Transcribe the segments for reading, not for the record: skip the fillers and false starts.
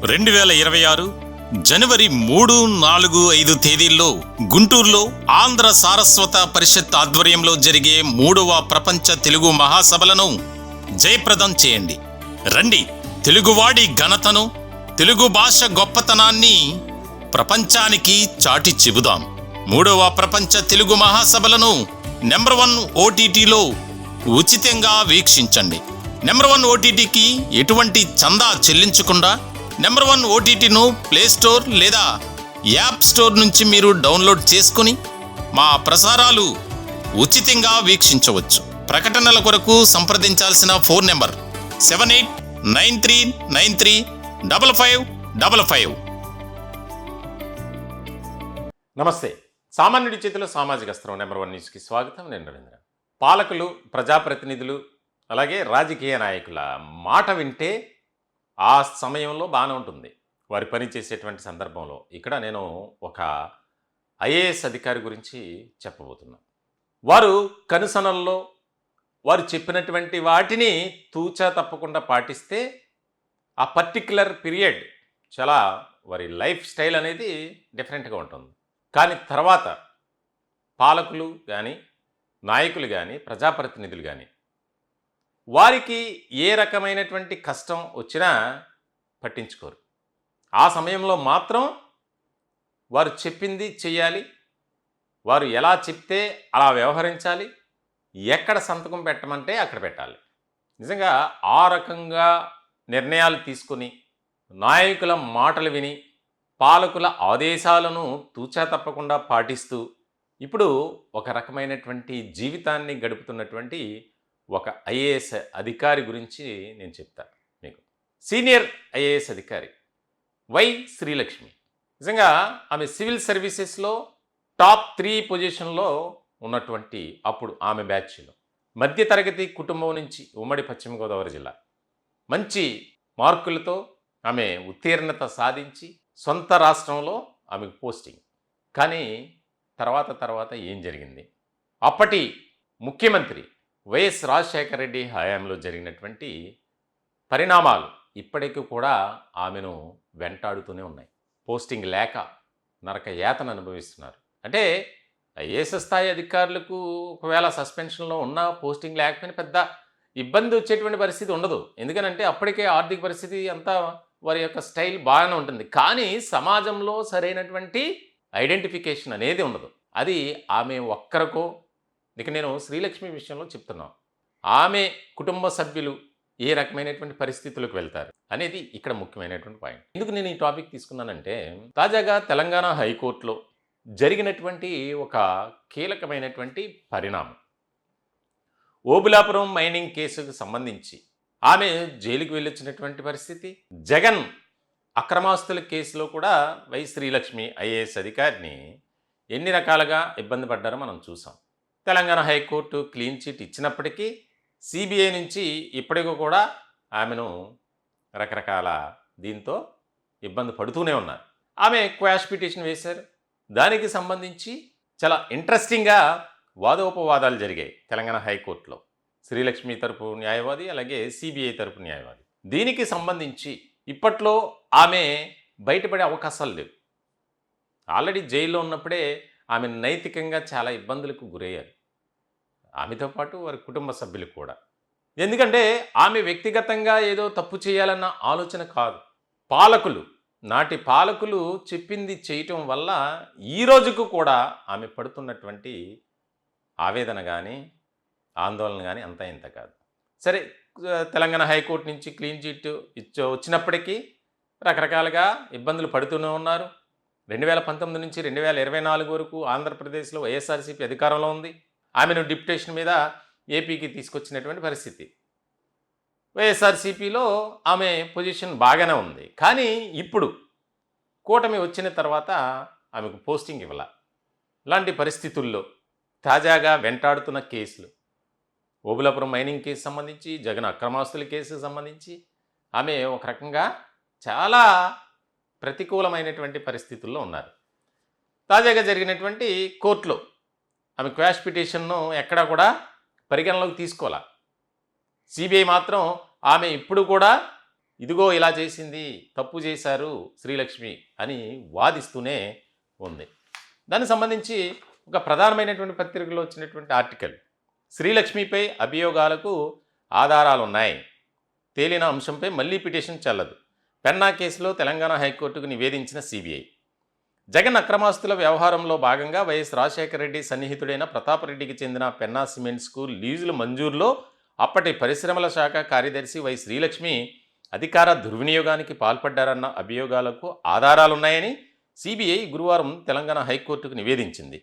2026 జనవరి 3, 4, 5 తేదీల్లో గుంటూరులో ఆంధ్ర సారస్వత పరిషత్ ఆధ్వర్యంలో జరిగే 3వ ప్రపంచ తెలుగు మహాసభలను జయప్రదం చేయండి. రండి, తెలుగువాడి ఘనతను, తెలుగు భాష గొప్పతనాన్ని ప్రపంచానికి చాటి చెబుదాం. 3వ ప్రపంచ తెలుగు మహాసభలను నెంబర్ 1 ఓటీటీలో ఉచితంగా వీక్షించండి. నెంబర్ 1 ఓటీటీకి ఎటువంటి చందా చెల్లించకుండా నెంబర్ 1 ఓటీటీను ప్లేస్టోర్ లేదా యాప్ స్టోర్ నుంచి మీరు డౌన్లోడ్ చేసుకుని మా ప్రసారాలు ఉచితంగా వీక్షించవచ్చు. ప్రకటనల కొరకు సంప్రదించాల్సిన ఫోన్ నెంబర్ 7893935555. నమస్తే. సామాన్యుడి చేతిలో సామాజిక అస్త్రం నెంబర్ 1 న్యూస్కి స్వాగతం. నేను నరేంద్ర. పాలకులు, ప్రజాప్రతినిధులు, అలాగే రాజకీయ నాయకుల మాట వింటే ఆ సమయంలో బాగానే ఉంటుంది, వారి పని చేసేటువంటి సందర్భంలో. ఇక్కడ నేను ఒక ఐఏఎస్ అధికారి గురించి చెప్పబోతున్నాను. వారు కనుసనల్లో వారు చెప్పినటువంటి వాటిని తూచా తప్పకుండా పాటిస్తే ఆ పర్టిక్యులర్ పీరియడ్ చాలా వారి లైఫ్ స్టైల్ అనేది డిఫరెంట్గా ఉంటుంది. కానీ తర్వాత పాలకులు కానీ, నాయకులు కానీ, ప్రజాప్రతినిధులు కానీ వారికి ఏ రకమైనటువంటి కష్టం వచ్చినా పట్టించుకోరు. ఆ సమయంలో మాత్రం వారు చెప్పింది చెయ్యాలి, వారు ఎలా చెప్తే అలా వ్యవహరించాలి, ఎక్కడ సంతకం పెట్టమంటే అక్కడ పెట్టాలి. నిజంగా ఆ రకంగా నిర్ణయాలు తీసుకొని నాయకుల మాటలు విని పాలకుల ఆదేశాలను తూచా తప్పకుండా పాటిస్తూ ఇప్పుడు ఒక రకమైనటువంటి జీవితాన్ని గడుపుతున్నటువంటి ఒక ఐఏఎస్ అధికారి గురించి నేను చెప్తాను మీకు. సీనియర్ ఐఏఎస్ అధికారి వై శ్రీలక్ష్మి. నిజంగా ఆమె సివిల్ సర్వీసెస్లో టాప్ 3 పొజిషన్లో ఉన్నటువంటి అప్పుడు ఆమె బ్యాచ్లో మధ్యతరగతి కుటుంబం నుంచి ఉమ్మడి పశ్చిమ గోదావరి జిల్లా మంచి మార్కులతో ఆమె ఉత్తీర్ణత సాధించి సొంత రాష్ట్రంలో ఆమెకు పోస్టింగ్. కానీ తర్వాత ఏం జరిగింది? అప్పటి ముఖ్యమంత్రి వైఎస్ రాజశేఖర రెడ్డి హయాంలో జరిగినటువంటి పరిణామాలు ఇప్పటికీ కూడా ఆమెను వెంటాడుతూనే ఉన్నాయి. పోస్టింగ్ లేక నరక యాతన అనుభవిస్తున్నారు. అంటే ఐఏఎస్ స్థాయి అధికారులకు ఒకవేళ సస్పెన్షన్లో ఉన్న పోస్టింగ్ లేకపోయినా పెద్ద ఇబ్బంది వచ్చేటువంటి పరిస్థితి ఉండదు. ఎందుకనంటే అప్పటికే ఆర్థిక పరిస్థితి అంతా వారి యొక్క స్టైల్ బాగానే ఉంటుంది. కానీ సమాజంలో సరైనటువంటి ఐడెంటిఫికేషన్ అనేది ఉండదు. అది ఆమె ఒక్కరికో. ఇక నేను శ్రీలక్ష్మి విషయంలో చెప్తున్నాను, ఆమె కుటుంబ సభ్యులు ఏ రకమైనటువంటి పరిస్థితులకు వెళ్తారు అనేది ఇక్కడ ముఖ్యమైనటువంటి పాయింట్. ఎందుకు నేను ఈ టాపిక్ తీసుకున్నానంటే, తాజాగా తెలంగాణ హైకోర్టులో జరిగినటువంటి ఒక కీలకమైనటువంటి పరిణామం. ఓబులాపురం మైనింగ్ కేసుకు సంబంధించి ఆమె జైలుకు వెళ్ళొచ్చినటువంటి పరిస్థితి. జగన్ అక్రమాస్తుల కేసులో కూడా వై శ్రీలక్ష్మి ఐఏఎస్ అధికారిని ఎన్ని రకాలుగా ఇబ్బంది పడ్డారో మనం చూసాం. తెలంగాణ హైకోర్టు క్లీన్ చిట్ ఇచ్చినప్పటికీ సిబిఐ నుంచి ఇప్పటికీ కూడా ఆమెను రకరకాల దీంతో ఇబ్బంది పడుతూనే ఉన్నారు. ఆమె క్వాష్ పిటిషన్ వేశారు. దానికి సంబంధించి చాలా ఇంట్రెస్టింగ్గా వాదోపవాదాలు జరిగాయి తెలంగాణ హైకోర్టులో. శ్రీలక్ష్మి తరపు న్యాయవాది, అలాగే సిబిఐ తరపు న్యాయవాది. దీనికి సంబంధించి ఇప్పట్లో ఆమె బయటపడే అవకాశాలు లేవు. ఆల్రెడీ జైల్లో ఉన్నప్పుడే ఆమె నైతికంగా చాలా ఇబ్బందులకు గురయ్యారు, ఆమెతో పాటు వారి కుటుంబ సభ్యులు కూడా. ఎందుకంటే ఆమె వ్యక్తిగతంగా ఏదో తప్పు చేయాలన్న ఆలోచన కాదు. పాలకులు, నాటి పాలకులు చెప్పింది చేయటం వల్ల ఈ రోజుకు కూడా ఆమె పడుతున్నటువంటి ఆవేదన కానీ, ఆందోళన కానీ అంతా ఇంత కాదు. సరే, తెలంగాణ హైకోర్టు నుంచి క్లీన్ చిట్ వచ్చినప్పటికీ రకరకాలుగా ఇబ్బందులు పడుతూనే ఉన్నారు. 2019 నుంచి 2024 వరకు ఆంధ్రప్రదేశ్లో వైఎస్ఆర్సీపీ అధికారంలో ఉంది. ఆమెను డిప్యుటేషన్ మీద ఏపీకి తీసుకొచ్చినటువంటి పరిస్థితి. వైఎస్ఆర్సీపీలో ఆమె పొజిషన్ బాగానే ఉంది. కానీ ఇప్పుడు కూటమి వచ్చిన తర్వాత ఆమెకు పోస్టింగ్ ఇవ్వాల. ఇలాంటి పరిస్థితుల్లో తాజాగా వెంటాడుతున్న కేసులు, ఓబులాపురం మైనింగ్ కేసు సంబంధించి, జగన్ అక్రమాస్తుల కేసుకు సంబంధించి ఆమె ఒక రకంగా చాలా ప్రతికూలమైనటువంటి పరిస్థితుల్లో ఉన్నారు. తాజాగా జరిగినటువంటి కోర్టులో ఆమె క్వాష్ పిటిషన్ను ఎక్కడా కూడా పరిగణలోకి తీసుకోవాలి. సిబిఐ మాత్రం ఆమె ఇప్పుడు కూడా ఇదిగో ఇలా చేసింది, తప్పు చేశారు శ్రీలక్ష్మి అని వాదిస్తూనే ఉంది. దానికి సంబంధించి ఒక ప్రధానమైనటువంటి పత్రికలో వచ్చినటువంటి ఆర్టికల్, శ్రీలక్ష్మిపై అభియోగాలకు ఆధారాలున్నాయి, తేలిన అంశంపై మళ్లీ పిటిషన్ చెల్లదు, పెన్నా కేసులో తెలంగాణ హైకోర్టుకు నివేదించిన సిబిఐ. జగన్ అక్రమాస్తుల వ్యవహారంలో భాగంగా వైఎస్ రాజశేఖర రెడ్డి సన్నిహితుడైన ప్రతాపరెడ్డికి చెందిన పెన్నా సిమెంట్స్కు లీజుల మంజూరులో అప్పటి పరిశ్రమల శాఖ కార్యదర్శి వై శ్రీలక్ష్మి అధికార దుర్వినియోగానికి పాల్పడ్డారన్న అభియోగాలకు ఆధారాలున్నాయని సిబిఐ గురువారం తెలంగాణ హైకోర్టుకు నివేదించింది.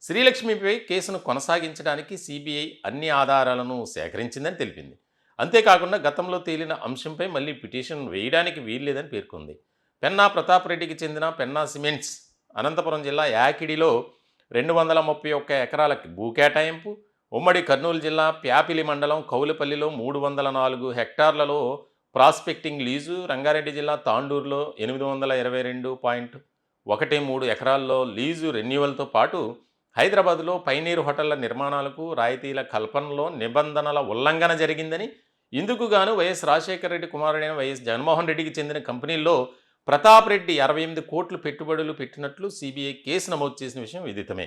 శ్రీలక్ష్మిపై కేసును కొనసాగించడానికి సిబిఐ అన్ని ఆధారాలను సేకరించిందని తెలిపింది. అంతేకాకుండా గతంలో తేలిన అంశంపై మళ్లీ పిటిషన్ వేయడానికి వీల్లేదని పేర్కొంది. పెన్నా ప్రతాపరెడ్డికి చెందిన పెన్నా సిమెంట్స్ అనంతపురం జిల్లా యాకిడిలో 231 ఎకరాలకి భూ కేటాయింపు, ఉమ్మడి కర్నూలు జిల్లా ప్యాపిలి మండలం కౌలుపల్లిలో 304 హెక్టార్లలో ప్రాస్పెక్టింగ్ లీజు, రంగారెడ్డి జిల్లా తాండూరులో 822.13 ఎకరాల్లో లీజు రెన్యువల్తో పాటు హైదరాబాద్లో పైనీరు హోటళ్ల నిర్మాణాలకు రాయితీల కల్పనలో నిబంధనల ఉల్లంఘన జరిగిందని, ఇందుకు గాను వైఎస్ రాజశేఖర రెడ్డి కుమారుడైన వైఎస్ జగన్మోహన్ రెడ్డికి చెందిన కంపెనీల్లో ప్రతాప్ రెడ్డి 68 కోట్లు పెట్టుబడులు పెట్టినట్లు సిబిఐ కేసు నమోదు చేసిన విషయం విదితమే.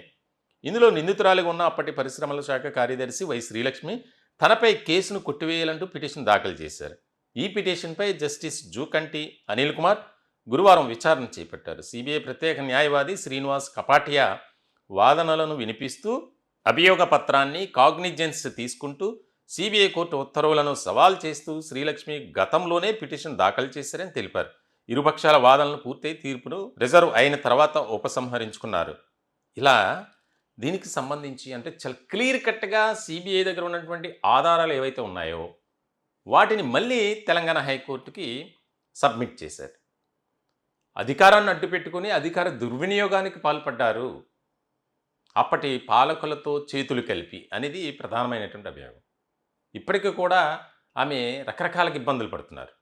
ఇందులో నిందితురాలిగా ఉన్న అప్పటి పరిశ్రమల శాఖ కార్యదర్శి వై శ్రీలక్ష్మి తనపై కేసును కొట్టివేయాలంటూ పిటిషన్ దాఖలు చేశారు. ఈ పిటిషన్పై జస్టిస్ జూకంటి అనిల్ కుమార్ గురువారం విచారణ చేపట్టారు. సిబిఐ ప్రత్యేక న్యాయవాది శ్రీనివాస్ కపాటియా వాదనలను వినిపిస్తూ అభియోగ పత్రాన్ని కాగ్నిజెన్స్ తీసుకుంటూ సిబిఐ కోర్టు ఉత్తర్వులను సవాల్ చేస్తూ శ్రీలక్ష్మి గతంలోనే పిటిషన్ దాఖలు చేశారని తెలిపారు. ఇరుపక్షాల వాదనలు పూర్తయి తీర్పును రిజర్వ్ అయిన తర్వాత ఉపసంహరించుకున్నారు. ఇలా దీనికి సంబంధించి అంటే చాలా క్లియర్ కట్గా సిబిఐ దగ్గర ఉన్నటువంటి ఆధారాలు ఏవైతే ఉన్నాయో వాటిని మళ్ళీ తెలంగాణ హైకోర్టుకి సబ్మిట్ చేశారు. అధికారాన్ని అడ్డుపెట్టుకుని అధికార దుర్వినియోగానికి పాల్పడ్డారు అప్పటి పాలకులతో చేతులు కలిపి అనేది ప్రధానమైనటువంటి అభియోగం. ఇప్పటికీ కూడా ఆమె రకరకాల ఇబ్బందులు పడుతున్నారు.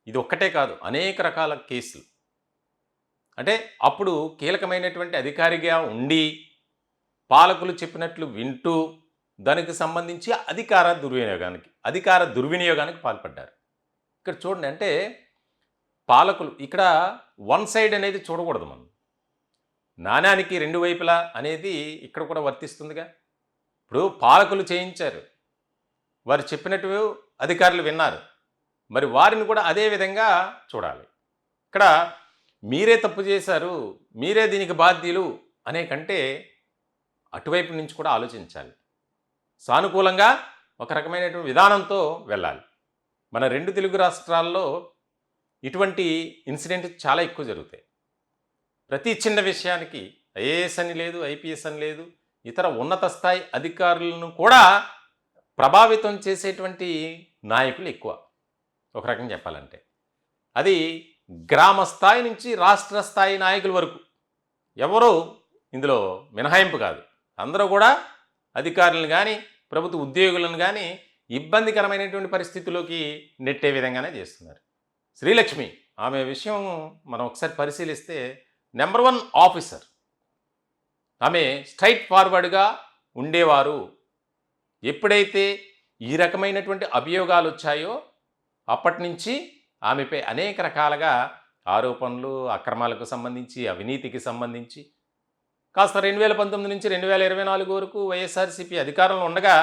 ఇది ఒక్కటే కాదు, అనేక రకాల కేసులు. అంటే అప్పుడు కీలకమైనటువంటి అధికారిగా ఉండి పాలకులు చెప్పినట్లు వింటూ దానికి సంబంధించి అధికార దుర్వినియోగానికి పాల్పడ్డారు. ఇక్కడ చూడండి, అంటే పాలకులు ఇక్కడ వన్ సైడ్ అనేది చూడకూడదు. మనం నాణ్యానికి రెండు వైపులా అనేది ఇక్కడ కూడా వర్తిస్తుందిగా. ఇప్పుడు పాలకులు చేయించారు, వారు చెప్పినట్టు అధికారులు విన్నారు, మరి వారిని కూడా అదే విధంగా చూడాలి. ఇక్కడ మీరే తప్పు చేశారు, మీరే దీనికి బాధ్యులు అనే కంటే అటువైపు నుంచి కూడా ఆలోచించాలి. సానుకూలంగా ఒక రకమైనటువంటి విధానంతో వెళ్ళాలి. మన 2 తెలుగు రాష్ట్రాల్లో ఇటువంటి ఇన్సిడెంట్ చాలా ఎక్కువ జరుగుతాయి. ప్రతి చిన్న విషయానికి ఐఏఎస్ అని లేదు, ఐపీఎస్ అని లేదు, ఇతర ఉన్నత స్థాయి అధికారులను కూడా ప్రభావితం చేసేటువంటి నాయకులు ఎక్కువ. ఒక రకంగా చెప్పాలంటే అది గ్రామ స్థాయి నుంచి రాష్ట్ర స్థాయి నాయకుల వరకు ఎవరో ఇందులో మినహాయింపు కాదు. అందరూ కూడా అధికారులను కానీ ప్రభుత్వ ఉద్యోగులను కానీ ఇబ్బందికరమైనటువంటి పరిస్థితుల్లోకి నెట్టే విధంగానే చేస్తున్నారు. శ్రీలక్ష్మి ఆమె విషయం మనం ఒకసారి పరిశీలిస్తే నెంబర్ 1 ఆఫీసర్. ఆమె స్ట్రైట్ ఫార్వర్డ్గా ఉండేవారు. ఎప్పుడైతే ఈ రకమైనటువంటి అభియోగాలు వచ్చాయో అప్పటి నుంచి ఆమెపై అనేక రకాలుగా ఆరోపణలు, అక్రమాలకు సంబంధించి, అవినీతికి సంబంధించి కాస్త 2019 నుంచి 2024 వరకు వైఎస్ఆర్సీపీ అధికారంలో ఉండగా,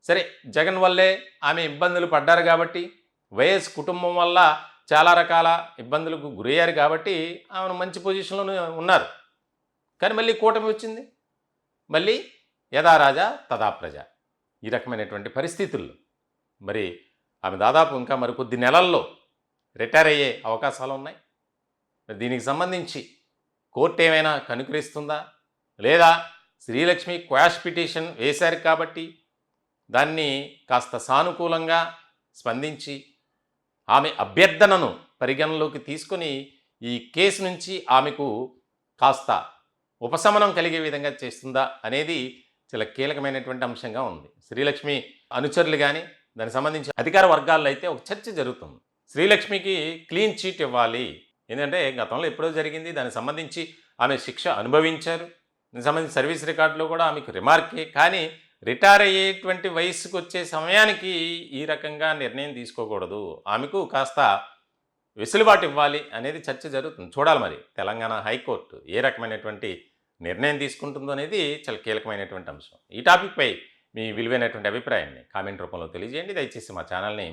సరే జగన్ వల్లే ఆమె ఇబ్బందులు పడ్డారు కాబట్టి, వైఎస్ కుటుంబం వల్ల చాలా రకాల ఇబ్బందులకు గురయ్యారు కాబట్టి ఆమెను మంచి పొజిషన్లో ఉన్నారు. కానీ మళ్ళీ కూటమి వచ్చింది, మళ్ళీ యథా రాజా తదా ప్రజ. ఈ రకమైనటువంటి పరిస్థితుల్లో మరి ఆమె దాదాపు ఇంకా మరికొద్ది నెలల్లో రిటైర్ అయ్యే అవకాశాలు ఉన్నాయి. దీనికి సంబంధించి కోర్టు ఏమైనా కనుకరిస్తుందా, లేదా శ్రీలక్ష్మి క్వాష్ పిటిషన్ వేశారు కాబట్టి దాన్ని కాస్త సానుకూలంగా స్పందించి ఆమె అభ్యర్థనను పరిగణలోకి తీసుకొని ఈ కేసు నుంచి ఆమెకు కాస్త ఉపశమనం కలిగే విధంగా చేస్తుందా అనేది చాలా కీలకమైనటువంటి అంశంగా ఉంది. శ్రీలక్ష్మి అనుచరులు కానీ దానికి సంబంధించి అధికార వర్గాల్లో అయితే ఒక చర్చ జరుగుతుంది. శ్రీలక్ష్మికి క్లీన్ చీట్ ఇవ్వాలి, ఎందుకంటే గతంలో ఎప్పుడో జరిగింది, దానికి సంబంధించి ఆమె శిక్ష అనుభవించారు, దానికి సంబంధించి సర్వీస్ రికార్డులో కూడా ఆమెకు రిమార్కే, కానీ రిటైర్ అయ్యేటువంటి వయసుకు వచ్చే సమయానికి ఈ రకంగా నిర్ణయం తీసుకోకూడదు, ఆమెకు కాస్త వెసులుబాటు ఇవ్వాలి అనేది చర్చ జరుగుతుంది. చూడాలి మరి తెలంగాణ హైకోర్టు ఏ రకమైనటువంటి నిర్ణయం తీసుకుంటుందో అనేది చాలా కీలకమైనటువంటి అంశం. ఈ టాపిక్పై మీ విలువైనటువంటి అభిప్రాయాన్ని కామెంట్ రూపంలో తెలియజేయండి. దయచేసి మా ఛానల్ని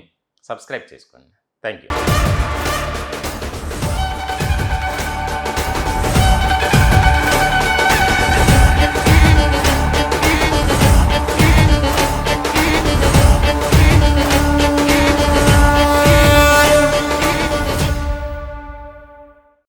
సబ్స్క్రైబ్ చేసుకోండి. Thank you.